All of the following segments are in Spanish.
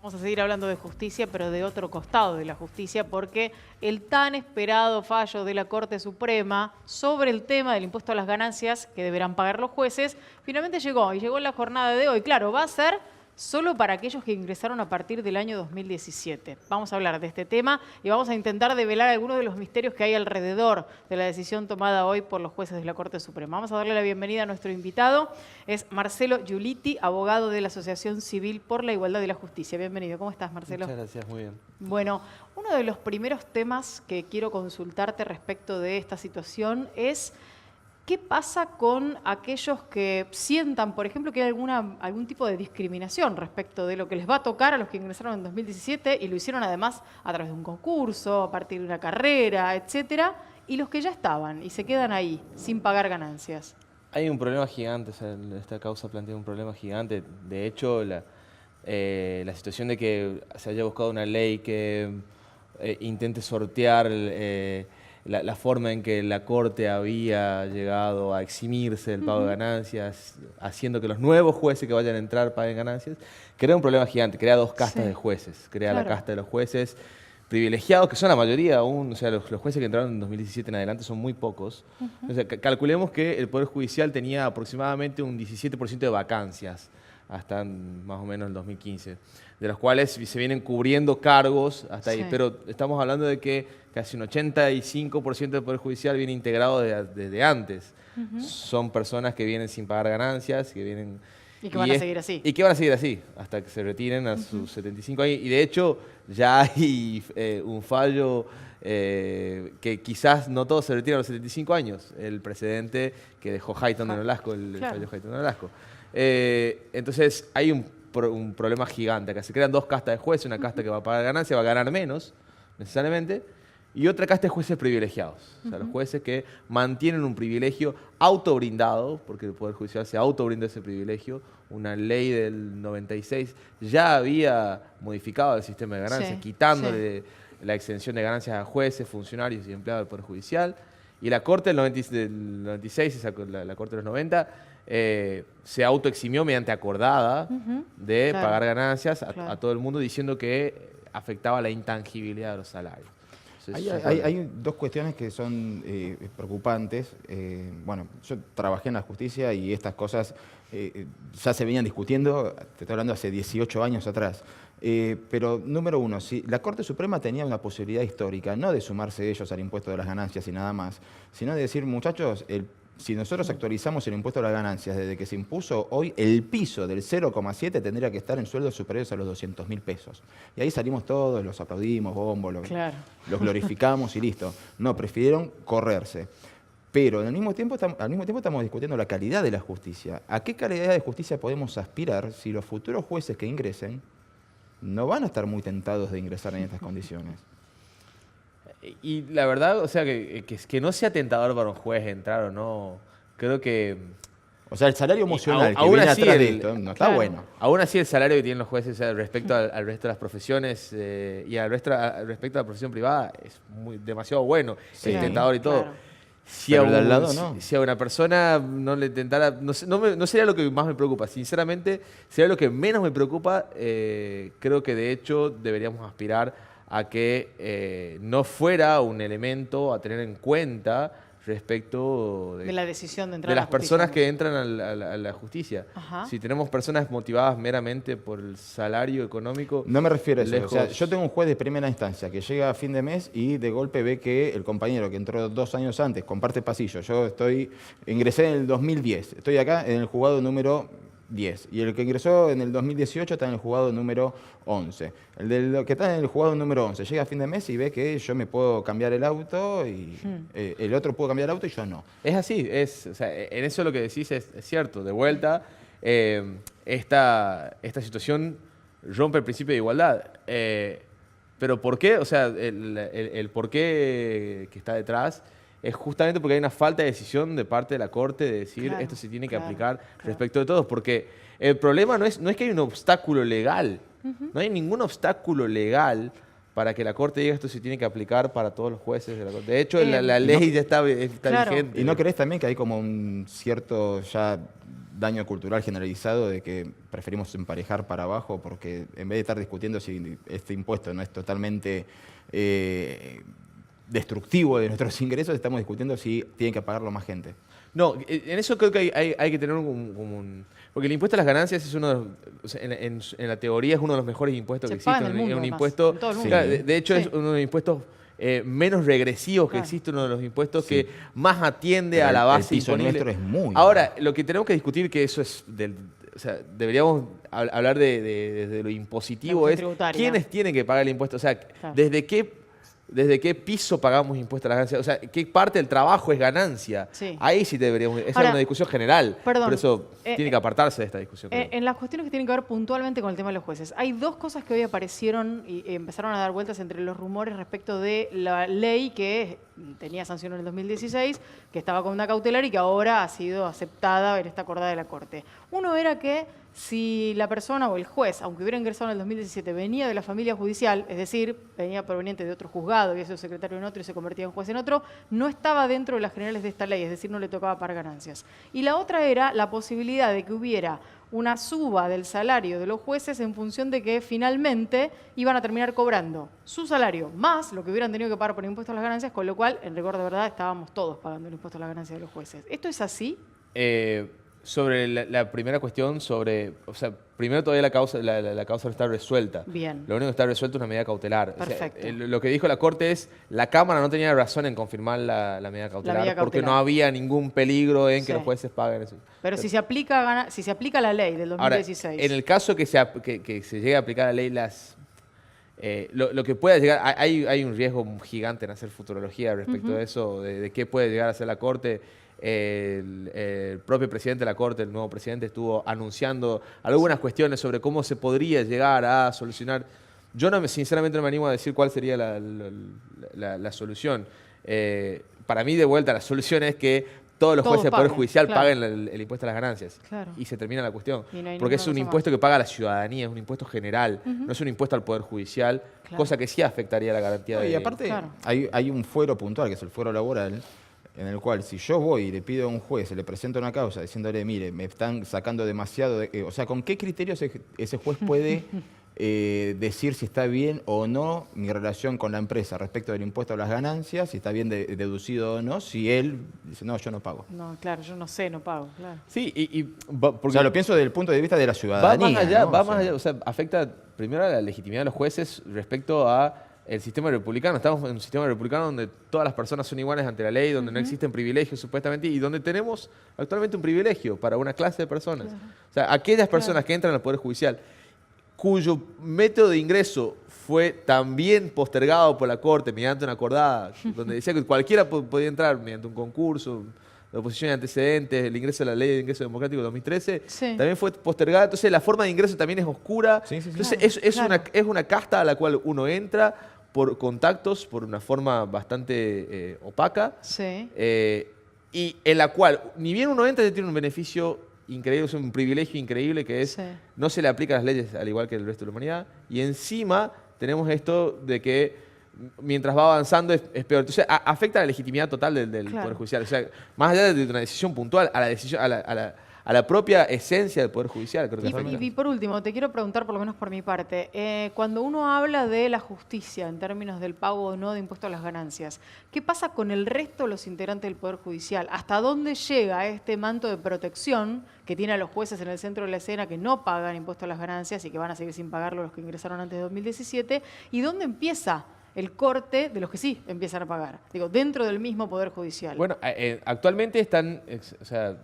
Vamos a seguir hablando de justicia, pero de otro costado de la justicia, porque el tan esperado fallo de la Corte Suprema sobre el tema del impuesto a las ganancias que deberán pagar los jueces, finalmente llegó, y llegó en la jornada de hoy. Claro, va a ser solo para aquellos que ingresaron a partir del año 2017. Vamos a hablar de este tema y vamos a intentar develar algunos de los misterios que hay alrededor de la decisión tomada hoy por los jueces de la Corte Suprema. Vamos a darle la bienvenida a nuestro invitado, es Marcelo Giulitti, abogado de la Asociación Civil por la Igualdad y la Justicia. Bienvenido, ¿cómo estás, Marcelo? Muchas gracias, muy bien. Bueno, uno de los primeros temas que quiero consultarte respecto de esta situación es ¿qué pasa con aquellos que sientan, por ejemplo, que hay algún tipo de discriminación respecto de lo que les va a tocar a los que ingresaron en 2017 y lo hicieron además a través de un concurso, a partir de una carrera, etcétera, y los que ya estaban y se quedan ahí sin pagar ganancias? Hay un problema gigante, o sea, esta causa plantea un problema gigante. De hecho, la situación de que se haya buscado una ley que intente sortear la forma en que la Corte había llegado a eximirse del pago de ganancias, haciendo que los nuevos jueces que vayan a entrar paguen ganancias, crea un problema gigante, crea dos castas de jueces. Crea la casta de los jueces privilegiados, que son la mayoría aún, o sea, los jueces que entraron en 2017 en adelante son muy pocos. O sea, calculemos que el Poder Judicial tenía aproximadamente un 17% de vacancias hasta más o menos el 2015, de los cuales se vienen cubriendo cargos hasta ahí, pero estamos hablando de que casi un 85% del Poder Judicial viene integrado desde antes. Son personas que vienen sin pagar ganancias, que vienen... Y que van a seguir así. Y que van a seguir así, hasta que se retiren a sus 75 años. Y de hecho, ya hay un fallo que quizás no todos se retiran a los 75 años. El precedente que dejó Hayton de Nolasco, el fallo Hayton de Nolasco. Entonces, hay un problema gigante acá. Se crean dos castas de jueces, una casta que va a pagar ganancia, va a ganar menos, necesariamente, y otra casta de jueces privilegiados. O sea, los jueces que mantienen un privilegio autobrindado, porque el Poder Judicial se autobrindó ese privilegio. Una ley del 96 ya había modificado el sistema de ganancias, quitándole la exención de ganancias a jueces, funcionarios y empleados del Poder Judicial. Y la Corte del 96, la Corte de los 90, se autoeximió mediante acordada de pagar ganancias a todo el mundo, diciendo que afectaba la intangibilidad de los salarios. Hay dos cuestiones que son preocupantes. Bueno, yo trabajé en la justicia y estas cosas ya se venían discutiendo, te estoy hablando hace 18 años atrás. Pero número uno, si la Corte Suprema tenía una posibilidad histórica, no de sumarse ellos al impuesto de las ganancias y nada más, sino de decir, muchachos, si nosotros actualizamos el impuesto a las ganancias desde que se impuso, hoy el piso del 0,7 tendría que estar en sueldos superiores a los 200.000 pesos. Y ahí salimos todos, los aplaudimos, bombo, los glorificamos y listo. No, prefirieron correrse. Pero al mismo tiempo estamos discutiendo la calidad de la justicia. ¿A qué calidad de justicia podemos aspirar si los futuros jueces que ingresen no van a estar muy tentados de ingresar en estas condiciones? Y la verdad, o sea, que no sea tentador para un juez entrar o no, creo que... O sea, el salario emocional que viene atrás de esto no está bueno. Aún así, el salario que tienen los jueces, o sea, respecto al resto de las profesiones y respecto a la profesión privada, es demasiado bueno, es tentador y todo. Si a una persona no le tentara, no sería lo que más me preocupa. Sinceramente, sería lo que menos me preocupa. Creo que de hecho deberíamos aspirar a que no fuera un elemento a tener en cuenta respecto de la decisión de entrar de las personas que entran a la justicia. Si tenemos personas motivadas meramente por el salario económico... No me refiero a eso. O sea, yo tengo un juez de primera instancia que llega a fin de mes y de golpe ve que el compañero que entró 2 años antes comparte pasillo. Yo ingresé en el 2010, estoy acá en el juzgado número 10. Y el que ingresó en el 2018 está en el juzgado número 11. El que está en el juzgado número 11 llega a fin de mes y ve que yo me puedo cambiar el auto y el otro puede cambiar el auto y yo no. Es así, o sea, en eso lo que decís es cierto. De vuelta, esta situación rompe el principio de igualdad. Pero ¿por qué? O sea, el por qué que está detrás es justamente porque hay una falta de decisión de parte de la Corte de decir esto se tiene que aplicar respecto de todos. Porque el problema no es que hay un obstáculo legal. No hay ningún obstáculo legal para que la Corte diga esto se tiene que aplicar para todos los jueces de la Corte. De hecho, la ley ya está vigente. ¿Y no crees también que hay como un cierto ya daño cultural generalizado de que preferimos emparejar para abajo porque en vez de estar discutiendo si este impuesto no es totalmente destructivo de nuestros ingresos, estamos discutiendo si tienen que pagarlo más gente. No, en eso creo que hay que tener porque el impuesto a las ganancias es uno de los, o sea, en la teoría es uno de los mejores impuestos que existen. En el mundo, Es un además, impuesto, en todo el mundo. claro, de hecho es uno de los impuestos menos regresivos que existe, uno de los impuestos que más atiende Pero a la base el piso imponible. nuestro es muy Ahora, lo que tenemos que discutir, que eso es o sea, deberíamos hablar de lo impositivo, La es tributaria. quiénes tienen que pagar el impuesto. O sea, ¿desde qué piso pagamos impuestos a las ganancias? O sea, ¿qué parte del trabajo es ganancia? Sí. Ahí sí deberíamos... Esa Ahora, es una discusión general. perdón, por eso tiene que apartarse de esta discusión. creo. En las cuestiones que tienen que ver puntualmente con el tema de los jueces, hay dos cosas que hoy aparecieron y empezaron a dar vueltas entre los rumores respecto de la ley que tenía sanción en el 2016, que estaba con una cautelar y que ahora ha sido aceptada en esta acordada de la Corte. Uno era que si la persona o el juez, aunque hubiera ingresado en el 2017, venía de la familia judicial, es decir, venía proveniente de otro juzgado, había sido secretario en otro y se convertía en juez en otro, no estaba dentro de las generales de esta ley, es decir, no le tocaba pagar ganancias. Y la otra era la posibilidad de que hubiera una suba del salario de los jueces en función de que finalmente iban a terminar cobrando su salario más lo que hubieran tenido que pagar por impuesto a las ganancias, con lo cual, en rigor de verdad, estábamos todos pagando el impuesto a las ganancias de los jueces. ¿Esto es así? Sobre la primera cuestión, o sea, primero todavía la causa no está resuelta. Bien. Lo único que está resuelto es una medida cautelar. Perfecto. O sea, lo que dijo la Corte es, la Cámara no tenía razón en confirmar la medida cautelar, porque no había ningún peligro en que los jueces paguen eso. Pero si se aplica la ley del 2016. Ahora, en el caso que se llegue a aplicar la ley, lo que pueda llegar, hay un riesgo gigante en hacer futurología respecto de eso, de qué puede llegar a hacer la Corte. El propio presidente de la Corte, el nuevo presidente, estuvo anunciando algunas cuestiones sobre cómo se podría llegar a solucionar. Yo sinceramente no me animo a decir cuál sería la solución. Para mí, de vuelta, la solución es que todos los jueces del Poder Judicial paguen el impuesto a las ganancias. Claro. Y se termina la cuestión. No porque es un impuesto que paga la ciudadanía, es un impuesto general, no es un impuesto al Poder Judicial, cosa que sí afectaría la garantía de... Y aparte, hay un fuero puntual, que es el fuero laboral, en el cual si yo voy y le pido a un juez, le presento una causa diciéndole, mire, me están sacando demasiado... o sea, ¿con qué criterios ese juez puede decir si está bien o no mi relación con la empresa respecto del impuesto a las ganancias, si está bien deducido o no, si él dice, no, yo no pago? No, claro, yo no sé, no pago, claro. Sí, porque o sea, lo pienso desde el punto de vista de la ciudadanía. Va más allá, o sea, afecta primero a la legitimidad de los jueces respecto a el sistema republicano. Estamos en un sistema republicano donde todas las personas son iguales ante la ley, donde no existen privilegios supuestamente y donde tenemos actualmente un privilegio para una clase de personas. Claro. O sea, aquellas personas que entran al Poder Judicial cuyo método de ingreso fue también postergado por la Corte mediante una acordada, donde decía que cualquiera podía entrar mediante un concurso, la oposición de antecedentes, el ingreso de la Ley de Ingreso Democrático de 2013, también fue postergada. Entonces la forma de ingreso también es oscura. Entonces es una casta a la cual uno entra por contactos, por una forma bastante opaca, y en la cual, ni bien uno entra, tiene un beneficio increíble, es un privilegio increíble que es, no se le aplican las leyes al igual que el resto de la humanidad, y encima tenemos esto de que mientras va avanzando es peor. Entonces afecta la legitimidad total del Poder Judicial. O sea, más allá de una decisión puntual, a la propia esencia del Poder Judicial. Creo que y por último, te quiero preguntar, por lo menos por mi parte, cuando uno habla de la justicia en términos del pago o no de impuesto a las ganancias, ¿qué pasa con el resto de los integrantes del Poder Judicial? ¿Hasta dónde llega este manto de protección que tiene a los jueces en el centro de la escena que no pagan impuesto a las ganancias y que van a seguir sin pagarlo los que ingresaron antes de 2017? ¿Y dónde empieza el corte de los que sí empiezan a pagar? Digo, dentro del mismo Poder Judicial. Bueno, actualmente están... o sea,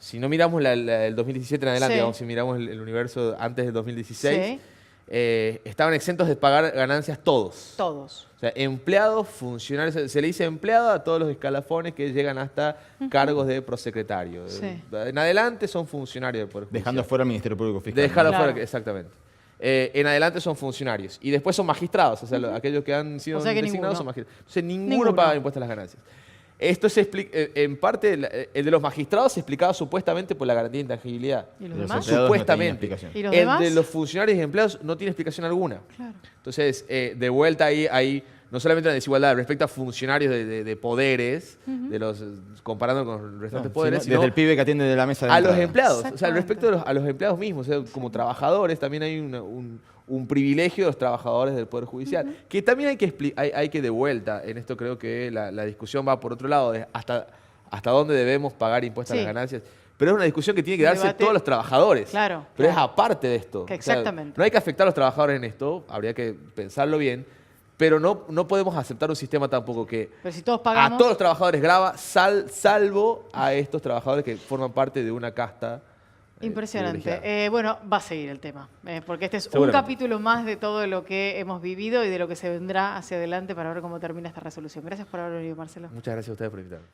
si no miramos el 2017 en adelante, digamos, si miramos el universo antes del 2016, estaban exentos de pagar ganancias todos. Todos. O sea, empleados, funcionarios, se le dice empleado a todos los escalafones que llegan hasta cargos de prosecretario. En adelante son funcionarios del Poder Judicial. Dejando fuera al Ministerio Público Fiscal. Dejando fuera, exactamente. En adelante son funcionarios. Y después son magistrados, o sea, aquellos que han sido designados son magistrados. Entonces ninguno paga impuestos a las ganancias. Esto se explica, en parte, el de los magistrados se explicaba supuestamente por la garantía de intangibilidad. ¿Y los demás? Supuestamente. ¿Y los el demás? de los funcionarios y empleados no tiene explicación alguna. Claro. Entonces, de vuelta ahí no solamente la desigualdad respecto a funcionarios de poderes, comparando con los restantes poderes, desde el pibe que atiende de la mesa de a los entrada. empleados. O sea, respecto a los empleados mismos, o sea, como trabajadores, también hay un privilegio de los trabajadores del Poder Judicial, que también hay que de vuelta, en esto creo que la discusión va por otro lado, de hasta dónde debemos pagar impuestos a las ganancias. Pero es una discusión que tiene que darse todos los trabajadores. Claro. Pero es aparte de esto. Exactamente. O sea, no hay que afectar a los trabajadores en esto, habría que pensarlo bien, pero no podemos aceptar un sistema tampoco que Pero si todos pagamos, a todos los trabajadores grava, salvo a estos trabajadores que forman parte de una casta. Impresionante. Bueno, va a seguir el tema, porque este es un Seguramente. capítulo más de todo lo que hemos vivido y de lo que se vendrá hacia adelante para ver cómo termina esta resolución. Gracias por haber venido, Marcelo. Muchas gracias a ustedes por invitarme.